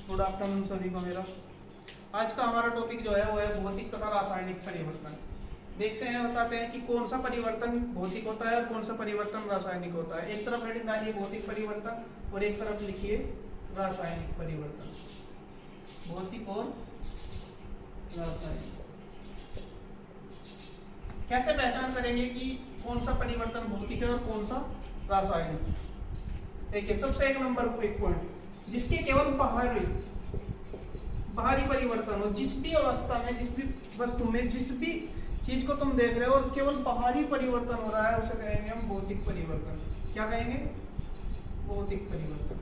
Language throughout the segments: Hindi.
गुड आफ्टरनून सभी को मेरा। आज का हमारा टॉपिक जो है वो है भौतिक तथा रासायनिक परिवर्तन। देखते हैं, बताते हैं कि कौन सा परिवर्तन भौतिक होता है और कौन सा परिवर्तन रासायनिक होता है। एक तरफ हेडिंग डालिए भौतिक परिवर्तन और एक तरफ लिखिए रासायनिक परिवर्तन। भौतिक और रासायनिक। कैसे पहचान करेंगे कि कौन सा परिवर्तन भौतिक है और कौन सा रासायनिक? देखिए, सबसे एक नंबर एक पॉइंट, जिसके केवल बाहरी परिवर्तन हो, जिस भी अवस्था में, जिस भी वस्तु में, जिस भी चीज को तुम देख रहे हो और केवल बाहरी परिवर्तन हो रहा है, उसे कहेंगे हम भौतिक परिवर्तन। क्या कहेंगे? भौतिक परिवर्तन।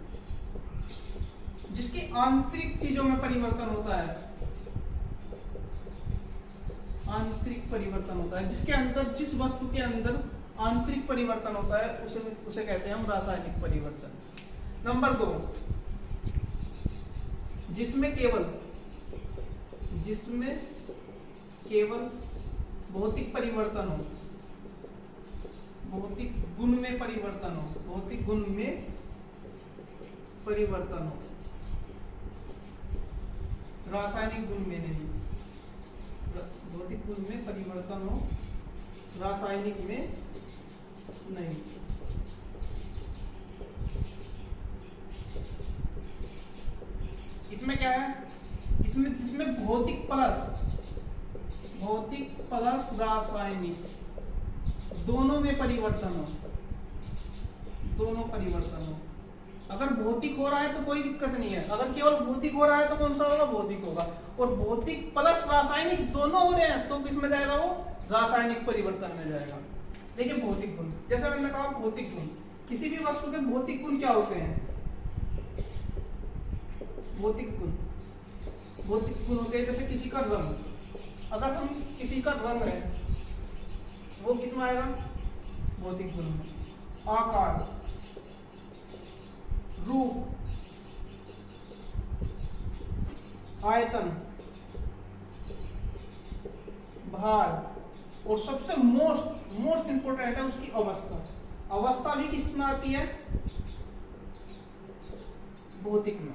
जिसकी आंतरिक चीजों में परिवर्तन होता है, आंतरिक परिवर्तन होता है, जिसके अंदर, जिस वस्तु के अंदर आंतरिक परिवर्तन होता है, उसे कहते हैं हम रासायनिक परिवर्तन। नंबर 2, जिसमें केवल भौतिक परिवर्तन हो, भौतिक गुण में परिवर्तन हो, भौतिक गुण में परिवर्तन हो, रासायनिक गुण में नहीं। भौतिक गुण में परिवर्तन हो, रासायनिक में नहीं। इसमें क्या है? इसमें जिसमें भौतिक प्लस रासायनिक दोनों में परिवर्तन हो, दोनों परिवर्तन हो। अगर भौतिक हो रहा है तो कोई दिक्कत नहीं है, अगर केवल भौतिक हो रहा है तो कौन सा होगा? भौतिक होगा। और भौतिक प्लस रासायनिक दोनों हो रहे हैं तो किसमें जाएगा? वो रासायनिक परिवर्तन में जाएगा। देखिए, भौतिक गुण, जैसे मैंने कहा भौतिक गुण, किसी भी वस्तु के भौतिक गुण क्या होते हैं? भौतिक गुण होते हैं जैसे किसी का रंग। अगर हम किसी का रंग है, वो किस में आएगा? भौतिक गुण में। आकार, रूप, आयतन, भार, और सबसे मोस्ट इंपोर्टेंट है उसकी अवस्था। अवस्था भी किस में आती है? भौतिक में।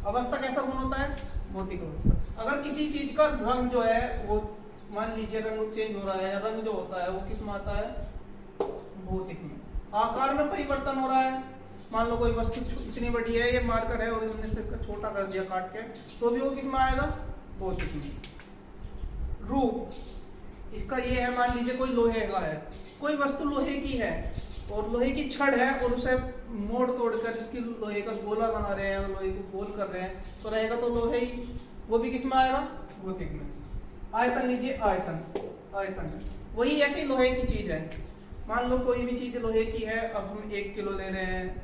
अवस्था कैसा गुण होता है? भौतिक अवस्था। अगर किसी चीज का रंग जो है वो, मान लीजिए रंग चेंज हो रहा है, रंग जो होता है वो किस में आता है? भौतिक में। आकार में परिवर्तन हो रहा है, मान लो कोई वस्तु इतनी बड़ी है, ये मार्कर है और हमने सिर्फ छोटा कर दिया काट के, तो भी वो किस में आएगा? भौतिक में। रूप, इसका ये है, मान लीजिए कोई लोहे का है, कोई वस्तु लोहे की है और लोहे की छड़ है और उसे मोड़ तोड़ कर उसकी लोहे का गोला बना रहे हैं, लोहे को गोल कर रहे हैं, तो रहेगा तो लोहे ही, वो भी किस में आएगा? भौतिक में। आयतन लीजिए, आयतन वही ऐसी लोहे की चीज है। मान लो कोई भी चीज लोहे की है, अब हम 1 किलो ले रहे हैं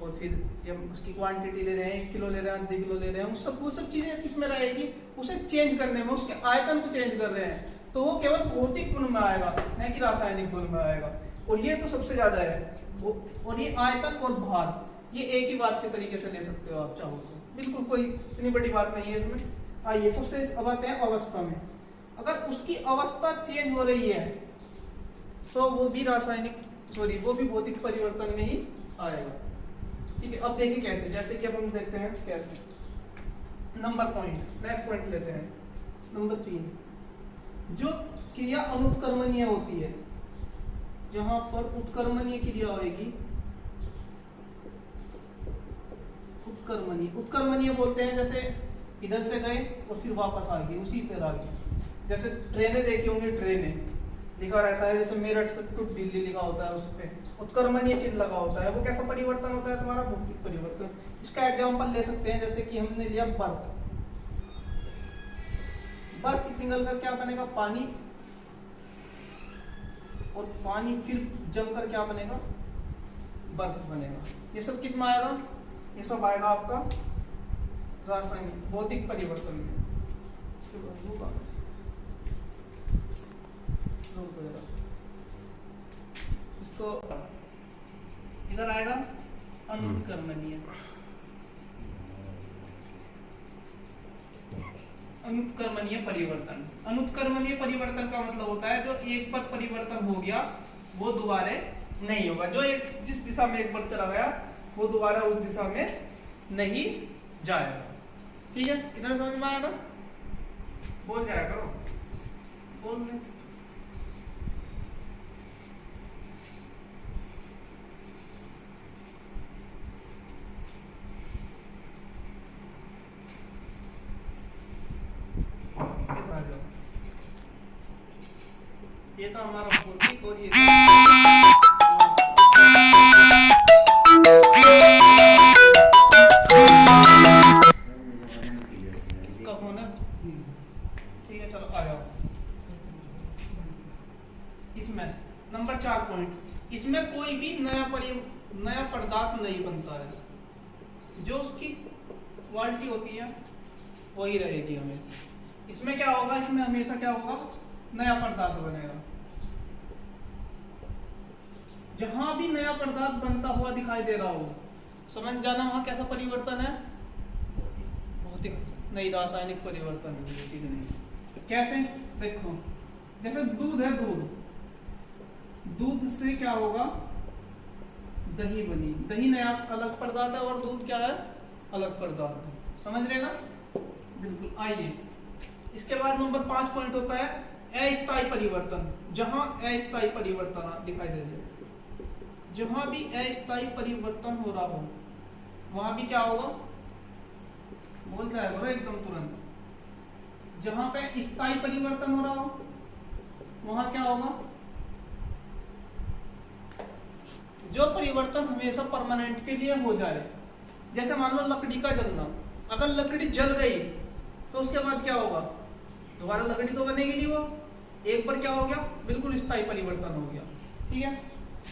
और फिर जब उसकी क्वांटिटी ले रहे हैं, 1 किलो ले रहे हैं, आधे किलो ले रहे हैं, वो सब चीजें किस में रहेगी? उसे चेंज करने में, उसके आयतन को चेंज कर रहे हैं, तो वो केवल भौतिक गुण में आएगा, नहीं कि रासायनिक गुण में आएगा। और ये तो सबसे ज्यादा है। और ये आयतन और भार, ये एक ही बात के तरीके से ले सकते हो आप चाहो तो, बिल्कुल कोई इतनी बड़ी बात नहीं है इसमें। आइए, सबसे अब आते हैं अवस्था में। अगर उसकी अवस्था चेंज हो रही है तो वो भी वो भी भौतिक परिवर्तन में ही आएगा। ठीक है, अब देखिए कैसे, जैसे कि अब हम देखते हैं कैसे। नेक्स्ट पॉइंट लेते हैं, नंबर 3। जो क्रिया अनुत्क्रमणीय होती है, जहां पर उत्क्रमणीय क्रिया होगी, उत्क्रमणीय बोलते हैं, जैसे इधर से गए और फिर वापस आ गए, उसी पर आ गए। जैसे ट्रेनें देखी होंगी, ट्रेनें लिखा रहता है, जैसे मेरठ से टू दिल्ली लिखा होता है, उस पे उत्क्रमणीय चिन्ह लगा होता है, वो कैसा परिवर्तन होता है? तुम्हारा भौतिक परिवर्तन। इसका एग्जांपल ले सकते हैं, जैसे कि हमने लिया बर्फ पिघल कर क्या बनेगा? पानी, और पानी फिर जमकर क्या बनेगा? बर्फ बनेगा। ये सब किस में आएगा? ये सब आएगा आपका रासायनिक भौतिक परिवर्तन में। इसको इधर आएगा अनुत्क्रमणीय। अनुत्क्रमणीय परिवर्तन का मतलब होता है जो एक पद परिवर्तन हो गया वो दोबारा नहीं होगा। जो एक जिस दिशा में एक बार चला गया वो दोबारा उस दिशा में नहीं जाएगा। ठीक है, इतना समझ में आया ना? बोल जाया करो, बोलने से ये तो हमारा भौतिक और ये इसका फोन है। ठीक है, चलो आ जाओ। इसमें नंबर 4 पॉइंट, इसमें कोई भी नया पदार्थ नहीं बनता है, जो उसकी क्वालिटी होती है वही रहेगी हमें। इसमें क्या होगा, इसमें हमेशा क्या होगा, नया पदार्थ बनेगा। जहां भी नया पदार्थ बनता हुआ दिखाई दे रहा हो, समझ जाना वहां कैसा परिवर्तन है, भौतिक नहीं, रासायनिक परिवर्तन नहीं। कैसे, देखो जैसे दूध है, दूध से क्या होगा, दही बनी, दही नया अलग पदार्थ है और दूध क्या है, अलग पदार्थ है। समझ रहे ना? बिल्कुल। आइए, इसके बाद नंबर 5 पॉइंट होता है अस्थायी परिवर्तन। जहां अस्थायी परिवर्तन दिखाई दे रहे, जहां भी अस्थायी परिवर्तन हो रहा हो वहां भी क्या होगा, बोल जाएगा एकदम तुरंत। जहां पे स्थायी परिवर्तन हो रहा हो वहां क्या होगा, जो परिवर्तन हमेशा परमानेंट के लिए हो जाए। जैसे मान लो लकड़ी का जलना, अगर लकड़ी जल गई तो उसके बाद क्या होगा, दोबारा लकड़ी तो बनेगी नहीं, वो एक बार क्या हो गया, बिल्कुल स्थायी परिवर्तन हो गया। ठीक है,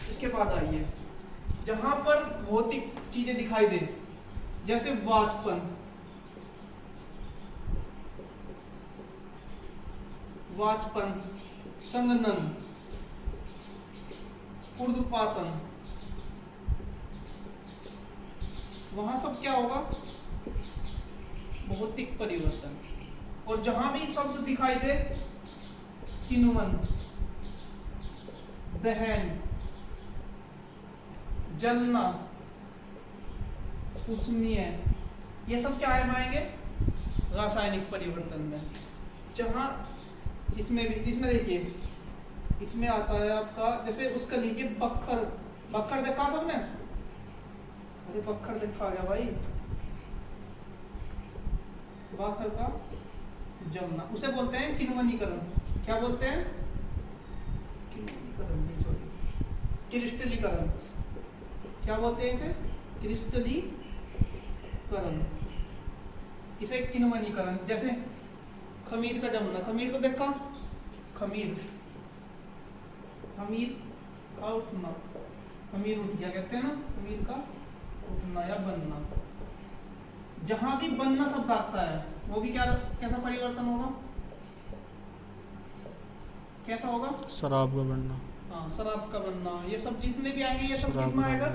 इसके बाद आइए, जहां पर भौतिक चीजें दिखाई दे, जैसे वाष्पन, संघनन, ऊर्ध्वपातन, वहां सब क्या होगा, भौतिक परिवर्तन। और जहां भी शब्द दिखाई दे, किण्वन, दहन, जलना, उष्मीय, ये सब क्या आएंगे, रासायनिक परिवर्तन में। जहां इसमें देखिए, इसमें आता है आपका, जैसे उसका लीजिए बक्खर देखा सबने, अरे बक्खर देखा गया भाई, बक्खर का जमना, उसे बोलते हैं किण्वनीकरण। क्या बोलते हैं, क्रिस्टलीकरण। क्या बोलते हैं इसे, क्रिस्टलीकरण, इसे किण्वनीकरण। जैसे खमीर का जमना, खमीर तो देखा, खमीर का उठना, खमीर उठ गया कहते हैं ना, खमीर का उठना या बनना। जहां भी बनना शब्द आता है वो भी कैसा परिवर्तन होगा, कैसा होगा, शराब का बनना। हाँ, शराब का बनना, ये सब जितने भी आएंगे ये सब किसमें आएगा,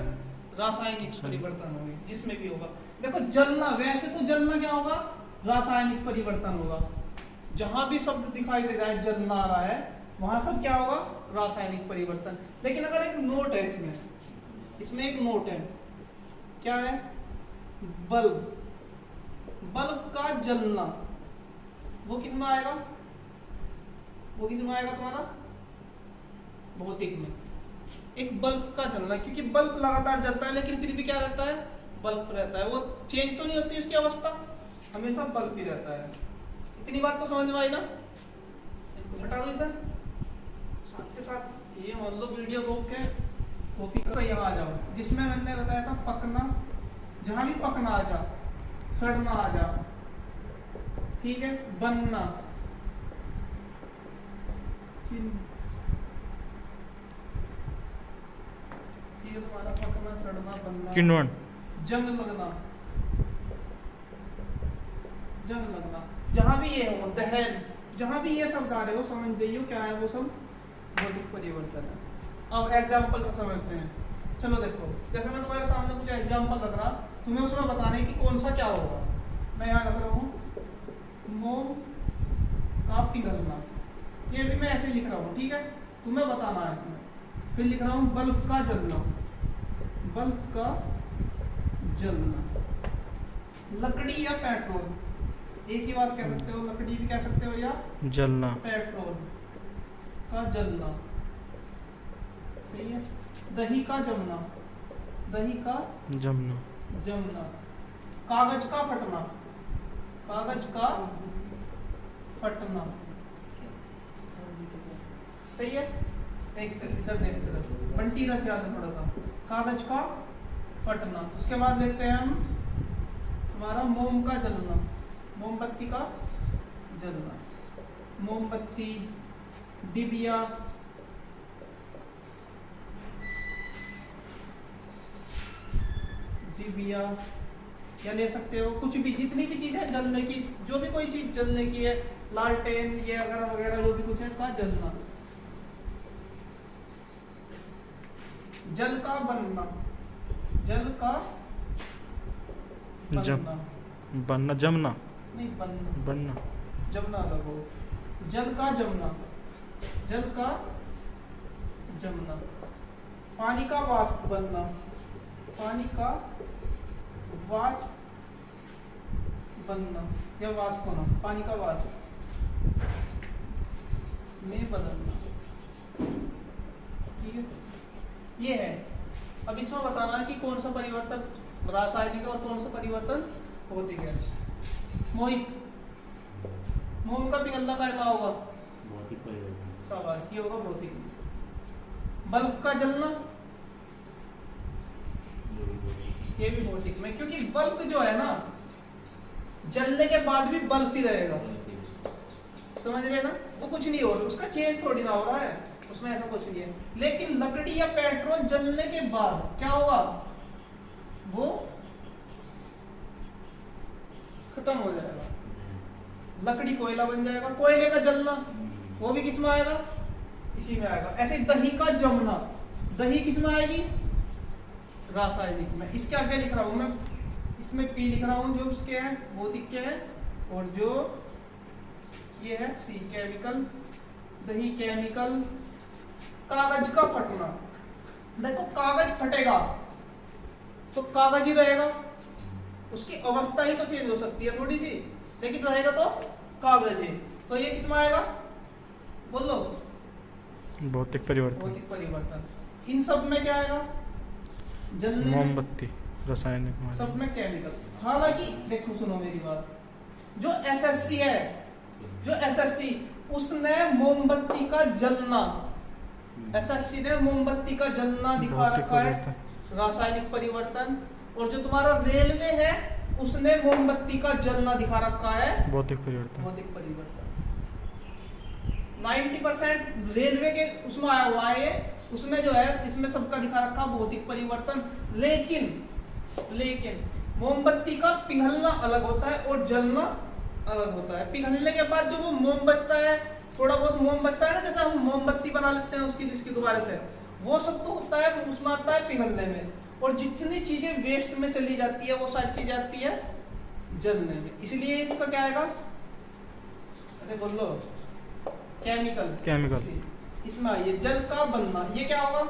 रासायनिक परिवर्तन होंगे, जिसमें भी होगा। देखो जलना, वैसे तो जलना क्या होगा, रासायनिक परिवर्तन होगा। जहां भी शब्द दिखाई दे रहा है जलना आ रहा है, वहां सब क्या होगा, रासायनिक परिवर्तन। लेकिन अगर एक नोट है इसमें एक नोट है, क्या है, बल्ब का जलना, वो किस में आएगा, तुम्हारा भौतिक में। एक बल्ब का जलना, क्योंकि बल्ब लगातार जलता है लेकिन फिर भी क्या रहता है, बल्ब रहता है, वो चेंज तो नहीं होती उसकी अवस्था, हमेशा बल्ब ही रहता है। इतनी बात तो समझ में आई ना? हटा दो इसे, साथ के साथ ये मान लो वीडियो रोक के कॉपी कर यहाँ आ जाओ, जिसमें मैंने बताया था पकना, जहां भी पकना आ जा, सड़ना आ जा, ठीक है, बनना, तुम्हारा पकना, सड़ना, बनना, किण्वन, जंग लगना, जहां भी ये हो, दहन, जहां भी ये शब्द आ रहे हो समझ जाइए क्या है, वो सब भौतिक परिवर्तन है। अब एग्जाम्पल को समझते हैं। चलो देखो, जैसे मैं तुम्हारे सामने कुछ एग्जाम्पल रख रहा, तुम्हें उसमें बताने की कौन सा क्या होगा। मैं यहाँ रख रहा हूँ मोम का पिघलना, ये भी मैं ऐसे लिख रहा हूँ, ठीक है, तुम्हें बताना है इसमें। फिर लिख रहा हूँ बल्ब का जलना, लकड़ी या पेट्रोल, एक ही बात कह सकते हो, लकड़ी भी कह सकते हो या जलना, पेट्रोल का जलना। सही है। दही का जमना, दही का जमना, जमना। कागज का फटना, कागज का फटना। सही है। एक इधर देखते रहो, बंटी इधर ध्यान से थोड़ा सा। कागज का फटना। उसके बाद लेते हैं हम हमारा मोम का जलना, मोमबत्ती का जलना। मोमबत्ती, डिबिया, डिबिया, या ले सकते हो कुछ भी, जितनी भी चीज है जलने की, जो भी कोई चीज जलने की है, लालटेन ये वगैरह वगैरह जो भी कुछ है का जलना। जल का बनना, जल का बनना, बनना, जमना, नहीं बनना, बनना, जमना अलग हो। जल का जमना, जल का जमना। पानी का वाष्प बनना, पानी का वाष्प बनना या वाष्प होना, पानी का वाष्प में बदलना। ठीक है, ये है। अब इसमें बताना है कि कौन सा परिवर्तन रासायनिक है और कौन सा परिवर्तन भौतिक है। मोहित, मोम का पिघलना क्या होगा? भौतिक परिवर्तन। शाबाश, ये होगा भौतिक। बल्ब का जलना, ये भी भौतिक में, क्योंकि बल्ब जो है ना, जलने के बाद भी बल्ब ही रहेगा। समझ रहे ना, वो कुछ नहीं हो रहा, उसका चेंज थोड़ी ना हो रहा है, उसमें ऐसा कुछ नहीं है। लेकिन लकड़ी या पेट्रोल जलने के बाद क्या होगा? वो खत्म हो जाएगा। लकड़ी कोयला बन जाएगा। कोयले का जलना वो भी किस में आएगा? इसी में आएगा। ऐसे दही का जमना, दही किस में आएगी? रासायनिक में। इसके आगे लिख रहा हूं मैं, इसमें पी लिख रहा हूं, जो उसके है भौतिक के है, और जो ये है सी केमिकल, दही केमिकल। कागज का फटना, देखो कागज फटेगा तो कागज ही रहेगा, उसकी अवस्था ही तो चेंज हो सकती है थोड़ी सी, लेकिन रहेगा तो कागज है। तो ये किस में आएगा? बोल लो। भौतिक परिवर्तन, भौतिक परिवर्तन। इन सब में क्या आएगा? जलने में, मोमबत्ती, रासायनिक, सब में केमिकल। हालांकि देखो सुनो मेरी बात, जो एसएससी है, जो एसएससी उसने मोमबत्ती का जलना, एसएससी ने मोमबत्ती का जलना दिखा भौतिक रखा है, परिवर्तन, रासायनिक परिवर्तन। और जो तुम्हारा रेलवे है उसने मोमबत्ती का जलना दिखा रखा है, भौतिक परिवर्तन। भौतिक परिवर्तन। 90% रेलवे के उसमें आया हुआ है ये, उसमें जो है इसमें सबका दिखा रखा भौतिक परिवर्तन। लेकिन मोमबत्ती का पिघलना अलग होता है और जलना अलग होता है। पिघलने के बाद जो वो मोम बचता है, थोड़ा बहुत मोम बचता है ना, जैसे हम मोमबत्ती बना लेते हैं उसकी जिसकी दोबारा से, वो सब तो होता है उसमें आता है पिघलने में। और जितनी चीजें वेस्ट में चली जाती है वो सारी चीजें आती है जलने में। इसलिए इसका क्या आएगा? अरे बोलो, केमिकल। केमिकल। इसमें आइए, जल का बनना, ये क्या होगा?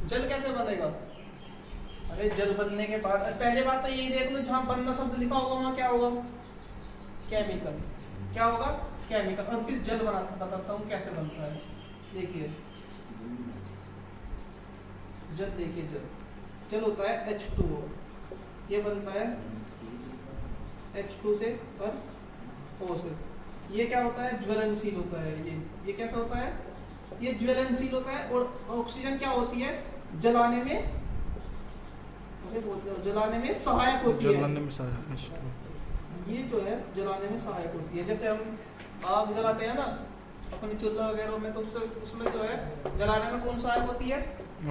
जल कैसे बनेगा? अरे जल बनने के बाद पहले बात तो यही देख लो, जहां बनना शब्द लिखा होगा वहां क्या होगा? केमिकल। क्या होगा? केमिकल। और फिर जल बताता हूँ कैसे बनता है। देखिए जल, देखिए जल होता है H2O, ये बनता है H2 से और O से। ये क्या होता है? ज्वलनशील होता है। ये कैसा होता है? ये ज्वलनशील होता है। और ऑक्सीजन क्या होती है? जलाने में, जलाने में सहायक होती है। जलाने में सहायक, ये जो है जलाने में सहायक होती है। जैसे हम आग जलाते हैं ना अपने चूल्हा वगैरह में, तो उसमें जो है जलाने में कौन सहायक होती है?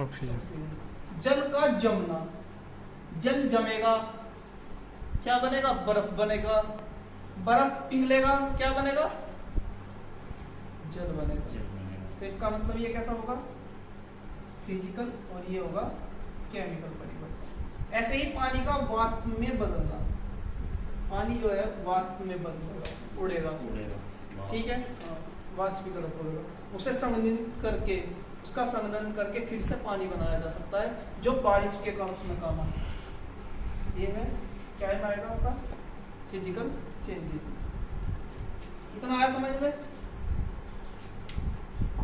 ऑक्सीजन। जल का जमना, जल जमेगा, क्या बनेगा? बर्फ बनेगा। बर्फ पिघलेगा, क्या बनेगा? जल बनेगा। तो इसका मतलब ये कैसा होगा? फिजिकल, और ये होगा केमिकल परिवर्तन। ऐसे ही पानी का वाष्प में बदलना, पानी जो है वाष्प में बदलेगा, उड़ेगा। ठीक है, वाष्पीकरण होगा। उसे संघनित करके, उसका संघनन करके फिर से पानी बनाया जा सकता है, जो बारिश के काम में काम आता है। ये है क्या है आएगा आपका फिजिकल चेंजेस। इतना आया समझ में?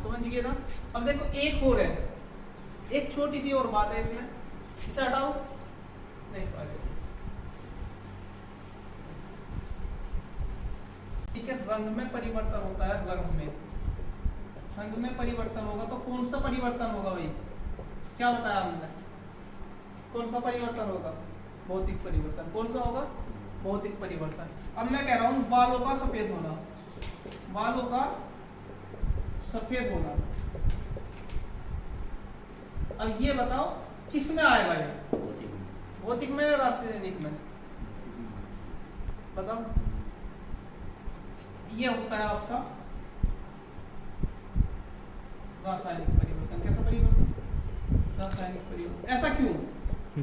समझ गए ना? अब देखो एक और है, एक छोटी सी और बात है इसमें, इसे हटाओ नहीं पाएगा। ठीक है, रंग में परिवर्तन होता है, रंग में परिवर्तन होगा तो कौन सा परिवर्तन होगा भाई? क्या बताया हमने? कौन सा परिवर्तन होगा? भौतिक परिवर्तन। कौन सा होगा? भौतिक परिवर्तन। अब मैं कह रहा हूं बालों का सफेद होना, बालों का सफेद होना। अब ये बताओ किस में आएगा ये? भौतिक में। भौतिक में या रासायनिक में? बताओ। ये होता है आपका रासायनिक परिवर्तन। कैसा परिवर्तन? रासायनिक परिवर्तन। ऐसा क्यों?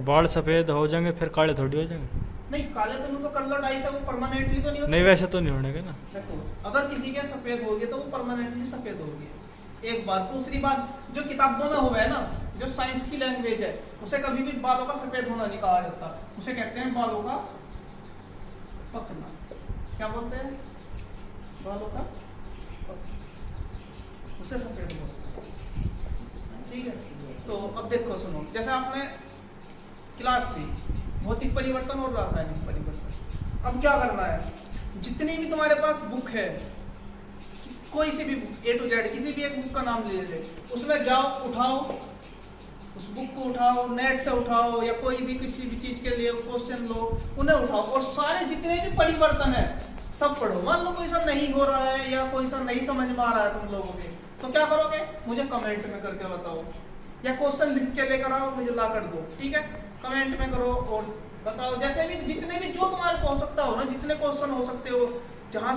बाल सफ़ेद हो जाएंगे फिर काले थोड़ी हो जाएंगे। नहीं, काले तो उनको कलर डाई से वो परमानेंटली तो नहीं होता। नहीं वैसे तो नहीं होने के ना। देखो अगर किसी के सफेद हो गए तो वो परमानेंटली सफेद हो गए, एक बात। दूसरी बात, जो किताबों में हुआ है ना, जो साइंस की लैंग्वेज है, उसे कभी भी बालों का सफेद होना नहीं कहा जाता, उसे कहते हैं बालों का पकना। क्या बोलते हैं? बालों का पकना, उसे सफेद होता है। ठीक है, तो अब देखो सुनो, जैसे आपने क्लास ली भौतिक परिवर्तन और रासायनिक परिवर्तन। अब क्या करना है, जितनी भी तुम्हारे पास बुक है, कोई सी भी बुक A to Z, किसी भी एक बुक का नाम ले लीजिए, उसमें जाओ, उठाओ, उस बुक को उठाओ, नेट से उठाओ या कोई भी किसी भी चीज के लिए क्वेश्चन लो, उन्हें उठाओ और सारे जितने भी परिवर्तन है सब पढ़ो। मान लो कोई सा नहीं हो रहा है या कोई सा नहीं समझ में आ रहा है तुम लोगों के, तो क्या करोगे? मुझे कमेंट में करके बताओ, या क्वेश्चन लिख के लेकर आओ, मुझे ला कर दो। ठीक है, कमेंट में करो और बताओ, जैसे भी जितने भी जो तुम्हारे से हो सकता हो ना, जितने क्वेश्चन हो सकते हो, जहां